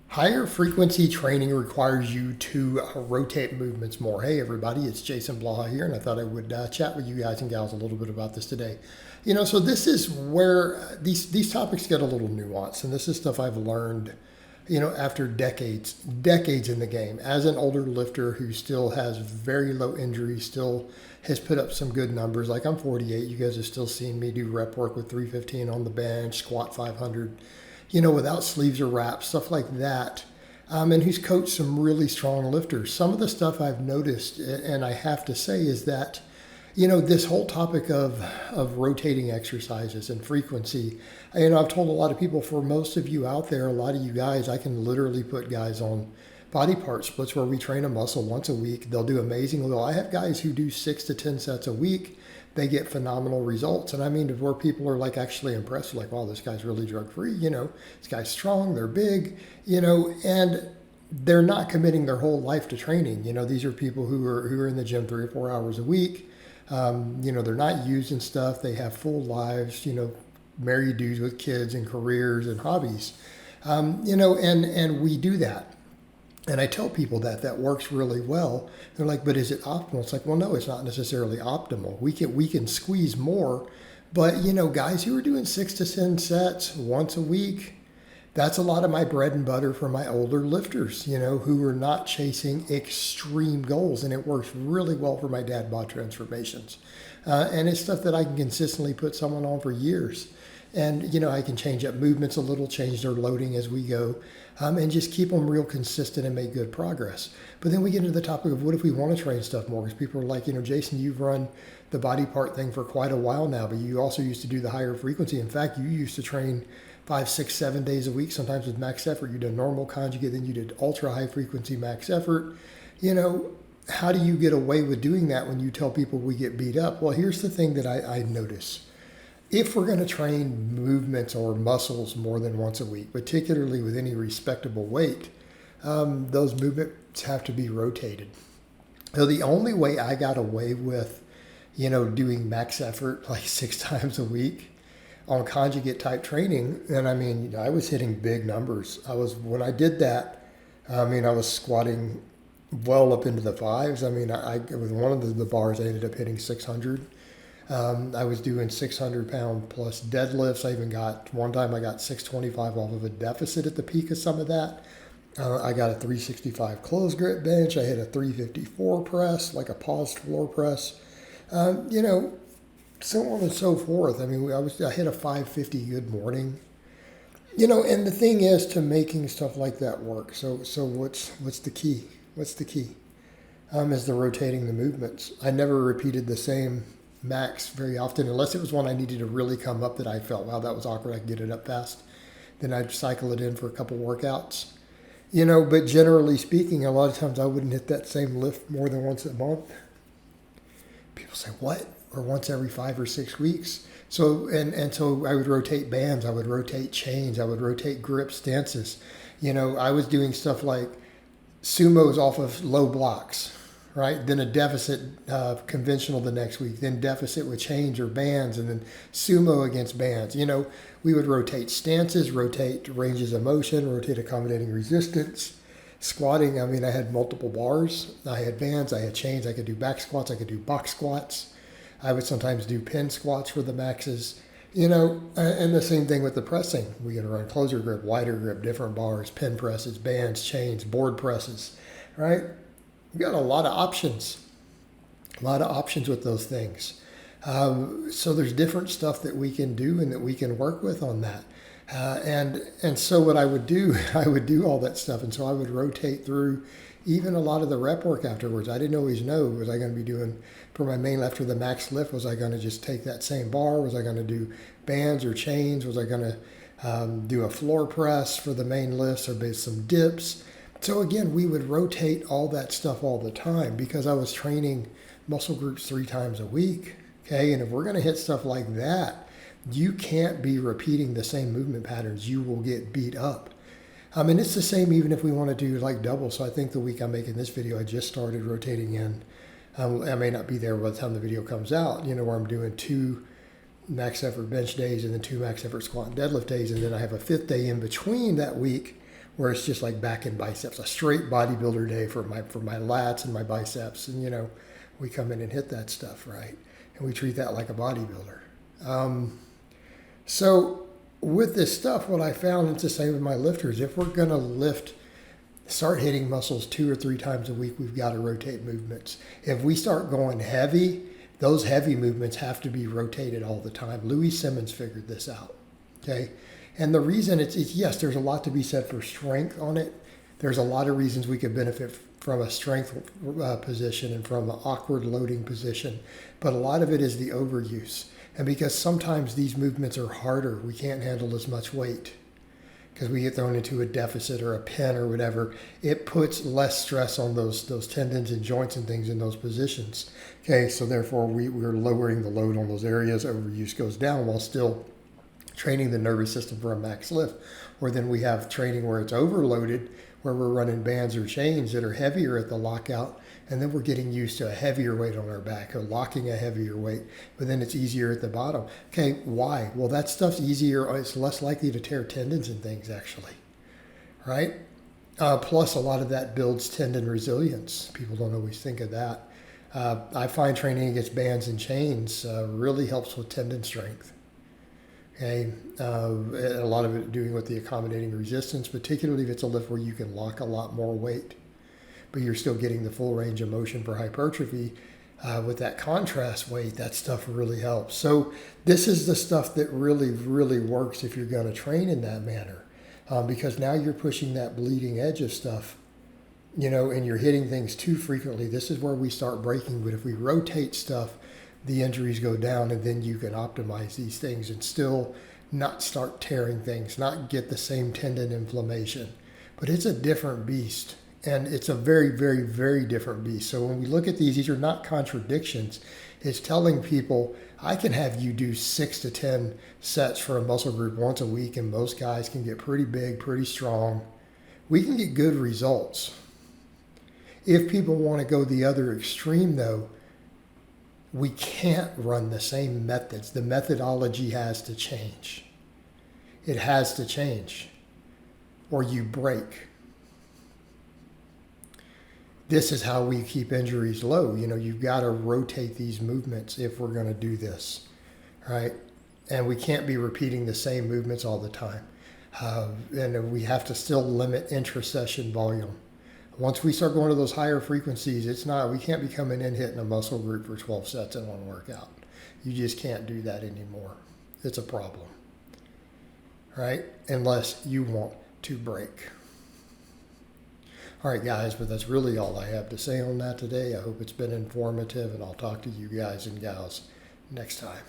Higher frequency training requires you to rotate movements more. Hey, everybody, it's Jason Blaha here, and I thought I would chat with you guys and gals a little bit about this today. So this is where these topics get a little nuanced, and this is stuff I've learned, after decades in the game. As an older lifter who still has very low injuries, still has put up some good numbers. Like I'm 48, you guys have still seen me do rep work with 315 on the bench, squat 500. Without sleeves or wraps, stuff like that. And who's coached some really strong lifters. Some of the stuff I've noticed, and I have to say, is that, this whole topic of rotating exercises and frequency, I've told a lot of people, for most of you out there, a lot of you guys, I can literally put guys on body part splits where we train a muscle once a week. They'll do amazing. Well, I have guys who do 6 to 10 sets a week. They get phenomenal results. And I mean, where people are like actually impressed, like, wow, this guy's really drug free. This guy's strong, they're big, and they're not committing their whole life to training. These are people who are in the gym 3 or 4 hours a week. They're not using stuff. They have full lives, married dudes with kids and careers and hobbies, and we do that. And I tell people that works really well. They're like, but is it optimal? It's like, well, no, it's not necessarily optimal. We can squeeze more, but guys who are doing 6 to 10 sets once a week, that's a lot of my bread and butter for my older lifters, who are not chasing extreme goals. And it works really well for my dad bod transformations. And it's stuff that I can consistently put someone on for years. And, I can change up movements a little, change their loading as we go, and just keep them real consistent and make good progress. But then we get into the topic of what if we want to train stuff more? Because people are like, Jason, you've run the body part thing for quite a while now, but you also used to do the higher frequency. In fact, you used to train 5, 6, 7 days a week, sometimes with max effort. You did normal conjugate, then you did ultra high frequency max effort. How do you get away with doing that when you tell people we get beat up? Well, here's the thing that I notice. If we're going to train movements or muscles more than once a week, particularly with any respectable weight, those movements have to be rotated. So the only way I got away with, doing max effort like 6 times a week on conjugate type training, and I was hitting big numbers. When I did that, I was squatting well up into the 5s. With one of the bars, I ended up hitting 600. I was doing 600 pound plus deadlifts. One time I got 625 off of a deficit at the peak of some of that. I got a 365 close grip bench. I hit a 354 press, like a paused floor press, so on and so forth. I hit a 550 good morning, and the thing is to making stuff like that work. So what's the key? What's the key? Is the rotating the movements. I never repeated the same max very often, unless it was one I needed to really come up that I felt, wow, that was awkward, I could get it up fast. Then I'd cycle it in for a couple workouts. But generally speaking, a lot of times I wouldn't hit that same lift more than once a month. People say, what? Or once every 5 or 6 weeks. So I would rotate bands, I would rotate chains, I would rotate grip stances. I was doing stuff like sumos off of low blocks, right? Then a deficit conventional the next week, then deficit with chains or bands, and then sumo against bands. We would rotate stances, rotate ranges of motion, rotate accommodating resistance. Squatting, I had multiple bars. I had bands, I had chains, I could do back squats, I could do box squats. I would sometimes do pin squats for the maxes, and the same thing with the pressing. We could run closer grip, wider grip, different bars, pin presses, bands, chains, board presses, right? We got a lot of options with those things. So there's different stuff that we can do and that we can work with on that. And so what I would do, I would do all that stuff. And so I would rotate through even a lot of the rep work afterwards. I didn't always know, was I going to be doing, for my main lift or the max lift, was I going to just take that same bar? Was I going to do bands or chains? Was I going to do a floor press for the main lifts or maybe some dips? So again, we would rotate all that stuff all the time because I was training muscle groups 3 times a week. Okay, and if we're going to hit stuff like that, you can't be repeating the same movement patterns. You will get beat up. And it's the same even if we want to do like double. So I think the week I'm making this video, I just started rotating in. I may not be there by the time the video comes out, where I'm doing 2 max effort bench days and then 2 max effort squat and deadlift days. And then I have a 5th day in between that week where it's just like back and biceps, a straight bodybuilder day for my lats and my biceps. And, you know, we come in and hit that stuff, right? And we treat that like a bodybuilder. So with this stuff, what I found, it's the same with my lifters. If we're going to start hitting muscles 2 or 3 times a week, we've got to rotate movements. If we start going heavy, those heavy movements have to be rotated all the time. Louis Simmons figured this out, okay? And the reason it's yes, there's a lot to be said for strength on it. There's a lot of reasons we could benefit from a strength position and from an awkward loading position. But a lot of it is the overuse. And because sometimes these movements are harder, we can't handle as much weight because we get thrown into a deficit or a pin or whatever. It puts less stress on those tendons and joints and things in those positions. Okay, so therefore we're lowering the load on those areas. Overuse goes down while still training the nervous system for a max lift. Or then we have training where it's overloaded, where we're running bands or chains that are heavier at the lockout, and then we're getting used to a heavier weight on our back or locking a heavier weight, but then it's easier at the bottom. Okay, why? Well, that stuff's easier. It's less likely to tear tendons and things, actually, right? Plus, a lot of that builds tendon resilience. People don't always think of that. I find training against bands and chains really helps with tendon strength. Okay, a lot of it doing with the accommodating resistance, particularly if it's a lift where you can lock a lot more weight, but you're still getting the full range of motion for hypertrophy. With that contrast weight, that stuff really helps. So this is the stuff that really, really works if you're going to train in that manner, because now you're pushing that bleeding edge of stuff, you know, and you're hitting things too frequently. This is where we start breaking. But if we rotate stuff, the injuries go down, and then you can optimize these things and still not start tearing things, not get the same tendon inflammation. But it's a different beast, and it's a very, very, very different beast. So when we look at these are not contradictions. It's telling people, I can have you do 6 to 10 sets for a muscle group once a week, and most guys can get pretty big, pretty strong. We can get good results. If people want to go the other extreme, though, we can't run the same methods. The methodology has to change. It has to change, or you break. This is how we keep injuries low. You know, you've got to rotate these movements if we're going to do this, right? And we can't be repeating the same movements all the time. And we have to still limit intra-session volume. Once we start going to those higher frequencies, we can't be coming in hitting a muscle group for 12 sets in one workout. You just can't do that anymore. It's a problem, right? Unless you want to break. All right, guys, but that's really all I have to say on that today. I hope it's been informative, and I'll talk to you guys and gals next time.